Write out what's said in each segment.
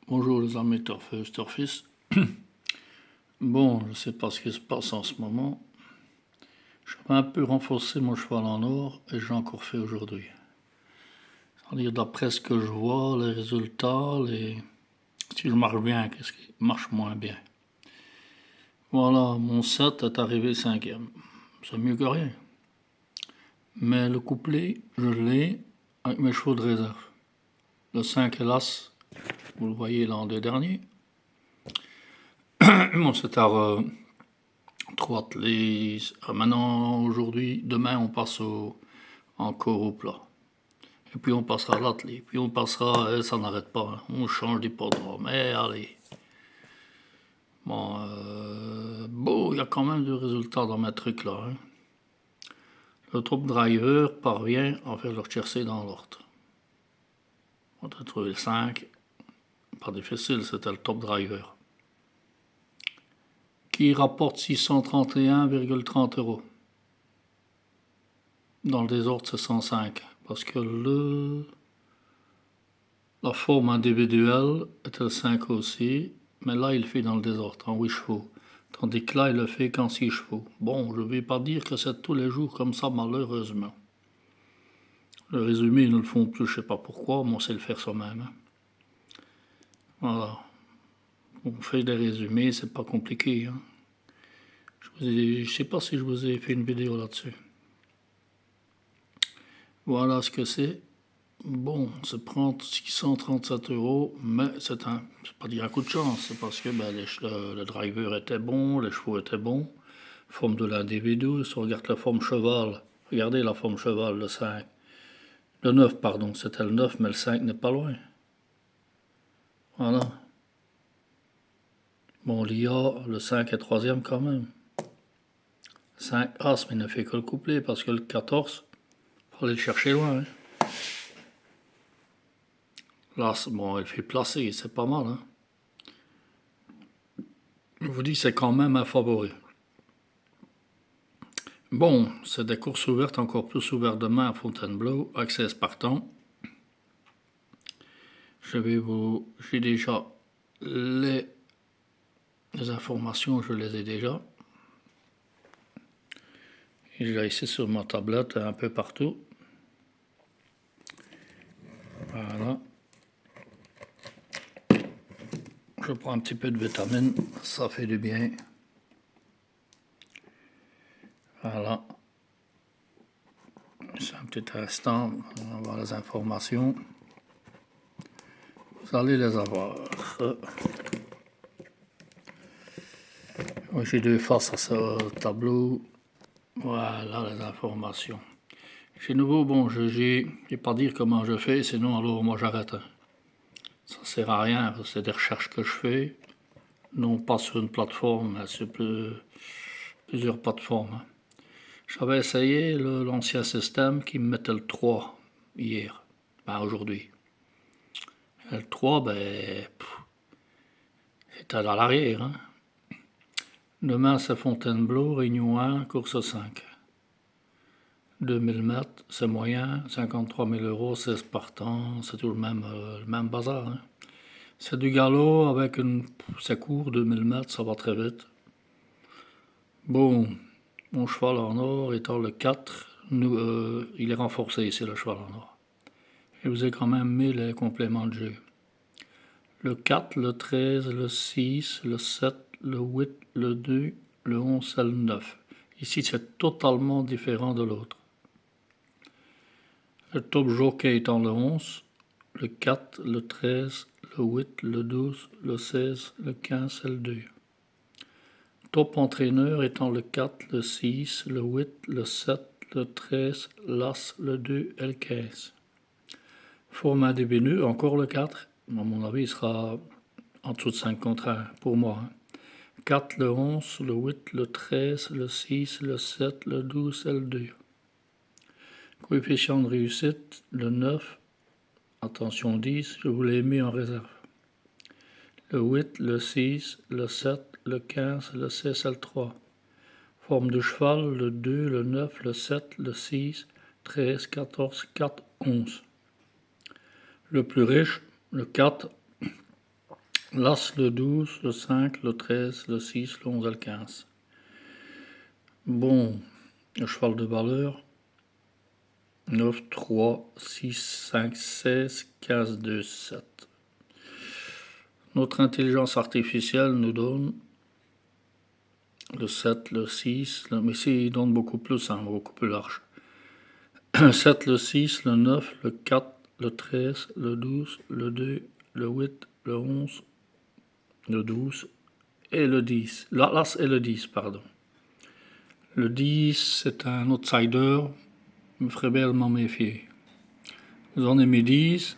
Bonjour les amis turfeuses, turfistes. Bon, je ne sais pas ce qui se passe en ce moment. Je vais un peu renforcer mon cheval en or et j'ai encore fait aujourd'hui. C'est-à-dire d'après ce que je vois, les résultats, si je marche bien, qu'est-ce qui marche moins bien. Voilà, mon 7 est arrivé 5e. C'est mieux que rien. Mais le couplet, je l'ai avec mes chevaux de réserve. Le 5 est l'As, vous le voyez l'an dernier. Bon, c'est à trop attelé. Maintenant, aujourd'hui, demain, on passe encore au plat. Et puis on passera à l'attelé. Puis on passera, ça n'arrête pas. Hein. On change d'hippodrome. Mais allez. Bon, il y a quand même du résultat dans mes trucs là. Hein. Le top driver parvient à faire leur tiercé dans l'ordre. On a trouvé le 5. Pas difficile, c'était le top driver. Qui rapporte 631,30 €. Dans le désordre, c'est 105. Parce que la forme individuelle était le 5 aussi. Mais là, il le fait dans le désordre, en 8 chevaux. Tandis que là, il le fait qu'en 6 chevaux. Bon, je ne vais pas dire que c'est tous les jours comme ça, malheureusement. Le résumé, ils ne le font plus, je ne sais pas pourquoi, mais on sait le faire soi-même. Hein. Voilà. On fait des résumés, c'est pas compliqué. Hein. Je ne sais pas si je vous ai fait une vidéo là-dessus. Voilà ce que c'est. Bon, ça prend 637 €, mais c'est pas dire un coup de chance, c'est parce que le driver était bon, les chevaux étaient bons, forme de l'individu, si on regarde la forme cheval, regardez la forme cheval, le 5, le 9, pardon, c'était le 9, mais le 5 n'est pas loin. Voilà. Bon, l'IA, le 5 est 3e quand même. 5 As, mais il ne fait que le couplet, parce que le 14, il faut aller le chercher loin. Hein. Là, bon, elle fait placer, c'est pas mal. Hein. Je vous dis, c'est quand même un favori. Bon, c'est des courses ouvertes, encore plus ouvertes demain à Fontainebleau, avec 16 partants. J'ai déjà les informations, je les ai déjà. Il est ici sur ma tablette, un peu partout. Voilà. Je prends un petit peu de vitamine, ça fait du bien. Voilà. C'est un petit instant, on va voir les informations. Vous allez les avoir. J'ai deux faces à ce tableau. Voilà les informations. Chez nouveau, bon, je vais pas dire comment je fais, sinon alors moi j'arrête. Ça sert à rien, c'est des recherches que je fais, non pas sur une plateforme, mais sur plusieurs plateformes. J'avais essayé l'ancien système qui me mettait le 3 hier, aujourd'hui. Et le 3, c'était à l'arrière. Hein. Demain, c'est Fontainebleau, Réunion 1, course 5. 2000 mètres, c'est moyen, 53 000 €, 16 partants, c'est tout le même bazar. Hein. C'est du galop avec c'est court, 2000 mètres, ça va très vite. Bon, mon cheval en or étant le 4, il est renforcé ici, le cheval en or. Je vous ai quand même mis les compléments de jeu. Le 4, le 13, le 6, le 7, le 8, le 2, le 11 et le 9. Ici, c'est totalement différent de l'autre. Le top jockey étant le 11, le 4, le 13, le 8, le 12, le 16, le 15 et le 2. Top entraîneur étant le 4, le 6, le 8, le 7, le 13, l'As, le 2 et le 15. Forme individu, encore le 4. À mon avis, il sera en dessous de 5 contre 1 pour moi. 4, le 11, le 8, le 13, le 6, le 7, le 12 et le 2. Coefficient de réussite, le 9, attention 10, je vous l'ai mis en réserve. Le 8, le 6, le 7, le 15, le 16 et le 3. Forme de cheval, le 2, le 9, le 7, le 6, 13, 14, 4, 11. Le plus riche, le 4, l'As, le 12, le 5, le 13, le 6, le 11 et le 15. Bon, le cheval de valeur. 9, 3, 6, 5, 16, 15, 2, 7. Notre intelligence artificielle nous donne le 7, le 6, mais ici il donne beaucoup plus, beaucoup plus large. Le 7, le 6, le 9, le 4, le 13, le 12, le 2, le 8, le 11, le 12 et le 10. L'As et le 10, pardon. Le 10, c'est un outsider, il me ferait bien m'en méfier. Vous en aimez 10.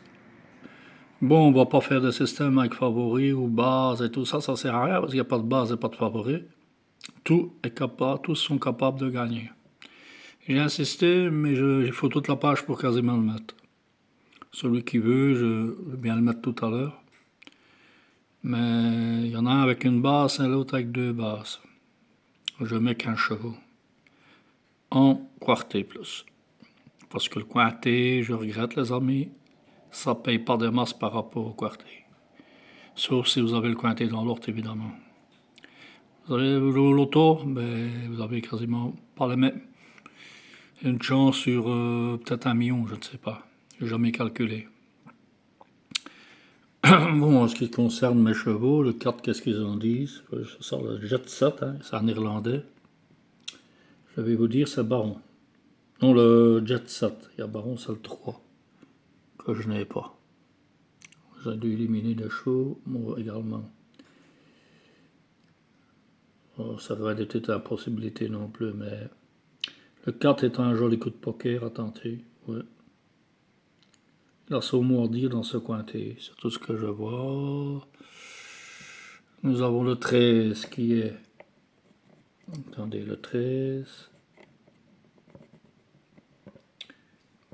Bon, on va pas faire de système avec favoris ou base et tout ça, ça sert à rien parce qu'il n'y a pas de base et pas de favoris. Tous sont capables de gagner. J'ai insisté, mais il faut toute la page pour quasiment le mettre. Celui qui veut, je vais bien le mettre tout à l'heure. Mais il y en a un avec une base et l'autre avec 2 bases. Je mets 15 chevaux. En quarté plus. Parce que le quinté, je regrette les amis, ça paye pas de masse par rapport au quarté. Sauf si vous avez le quinté dans l'ordre, évidemment. Vous avez l'auto, ben, vous avez quasiment pas les mêmes. Une chance sur peut-être 1 million, je ne sais pas. J'ai jamais calculé. Bon, en ce qui concerne mes chevaux, le 4, qu'est-ce qu'ils en disent? Ça sort le Jet 7, c'est en irlandais. Je vais vous dire, c'est Baron. Non, le Jet 7. Il y a Baron, c'est le 3, que je n'ai pas. J'ai dû éliminer des chevaux, moi également. Oh, ça devrait être une impossibilité non plus, mais le 4 est un joli coup de poker à tenter. Ouais. Il a son mot à dire dans ce cointé, c'est tout ce que je vois. Nous avons le 13 qui est... Attendez, le 13...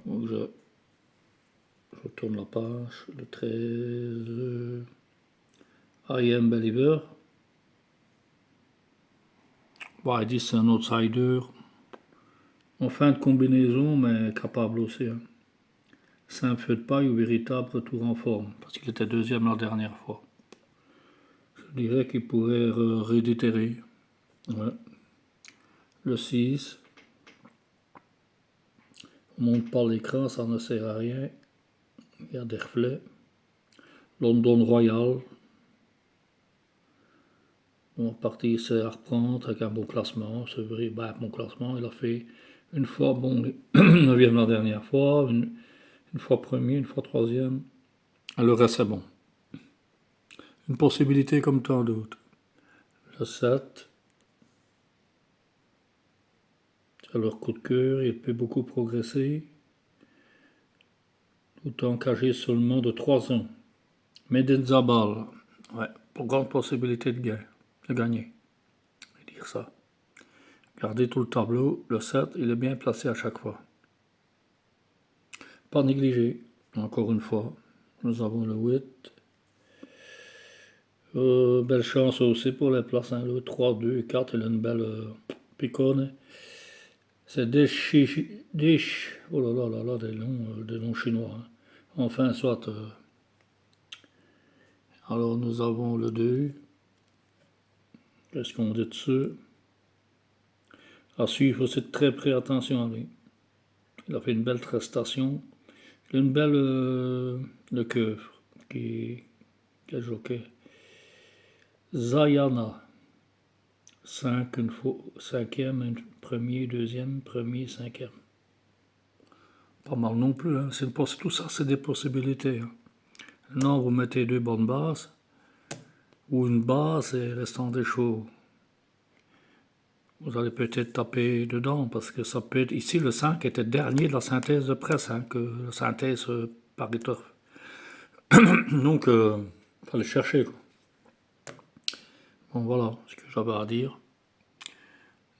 Je tourne la page. Le 13... I am Believer. Bon, il dit c'est un outsider. En fin de combinaison, mais capable aussi. C'est un feu de paille ou véritable retour en forme, parce qu'il était deuxième la dernière fois. Je dirais qu'il pourrait réitérer. Ouais. Le 6. On monte pas l'écran, ça ne sert à rien. Il y a des reflets. London Royal. Bon, parti, c'est à reprendre avec un bon classement. C'est vrai, bon classement. Il a fait une fois, bon, 9e la dernière fois, une fois premier, une fois troisième. Le reste, c'est bon. Une possibilité comme tant d'autres. Le 7. C'est leur coup de cœur, il peut beaucoup progresser. Autant qu'âgé seulement de 3 ans. Medenzabal, ouais, pour grande possibilité de gagner. Je vais dire ça. Regardez tout le tableau, le 7, il est bien placé à chaque fois. Pas négligé, encore une fois. Nous avons le 8. Belle chance aussi pour les places, le 3, 2 et 4, il a une belle picone. C'est Dish, oh là là là, des noms chinois. Enfin, soit... Alors nous avons le 2. Qu'est-ce qu'on dit dessus? À suivre, il faut aussi très près attention à lui. Il a fait une belle prestation. Il a une belle le keuf qui est jockey. Zayana. 5 une fois, 5e, premier, 2e, premier, 5e. Pas mal non plus, hein. Tout ça, c'est des possibilités. Hein. Non, vous mettez 2 bonnes bases, ou une base et restant des chevaux. Vous allez peut-être taper dedans, parce que ça peut être... Ici, le 5 était dernier de la synthèse de presse, que la synthèse par les turfs. Donc, il fallait chercher. Quoi. Bon, voilà ce que j'avais à dire.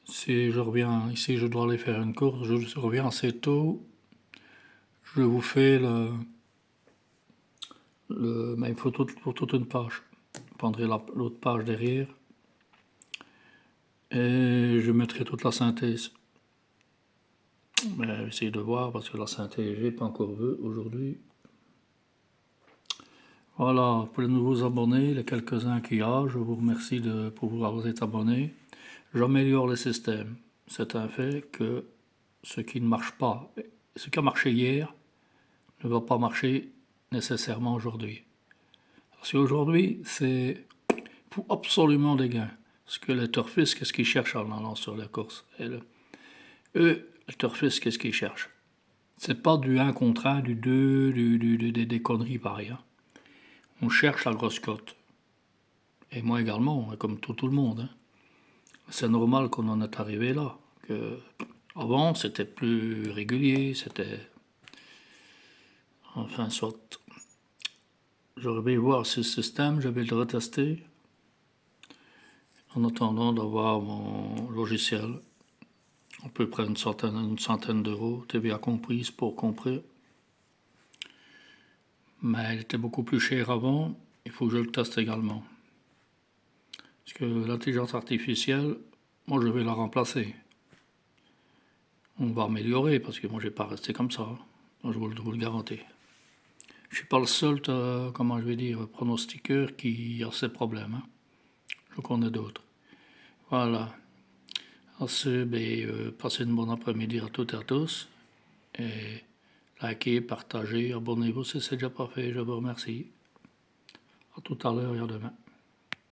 Si je reviens ici, je dois aller faire une course. Je reviens assez tôt. Je vous fais mais il faut pour toute une page. Je prendrai l'autre page derrière. Et je mettrai toute la synthèse. Mais essayez de voir parce que la synthèse, j'ai pas encore vu aujourd'hui. Voilà, pour les nouveaux abonnés, les quelques-uns qu'il y a, je vous remercie de pouvoir être abonnés. J'améliore le système. C'est un fait que ce qui ne marche pas, ce qui a marché hier, ne va pas marcher nécessairement aujourd'hui. Parce qu'aujourd'hui, c'est pour absolument des gains. Parce que les turfistes, qu'est-ce qu'ils cherchent en allant sur la course? Eux, les turfistes, qu'est-ce qu'ils cherchent? C'est pas du 1 contre 1, du 2, des conneries pareilles. Hein. On cherche la grosse cote. Et moi également, comme tout le monde. Hein. C'est normal qu'on en est arrivé là. Que avant, c'était plus régulier, c'était... Enfin, soit... J'aurais bien voir ce système, je vais le retester en attendant d'avoir mon logiciel. À peu près une centaine d'euros, TVA comprise pour compris. Mais elle était beaucoup plus chère avant, il faut que je le teste également. Parce que l'intelligence artificielle, moi je vais la remplacer. On va améliorer parce que moi je vais pas rester comme ça. Moi, je vous le garantis. Je suis pas le seul, comment je vais dire, pronostiqueur qui a ces problèmes. Hein. Je connais d'autres. Voilà. Passez une bonne après-midi à toutes et à tous. Et likez, partagez, abonnez-vous si ce n'est déjà pas fait. Je vous remercie. À tout à l'heure et à demain.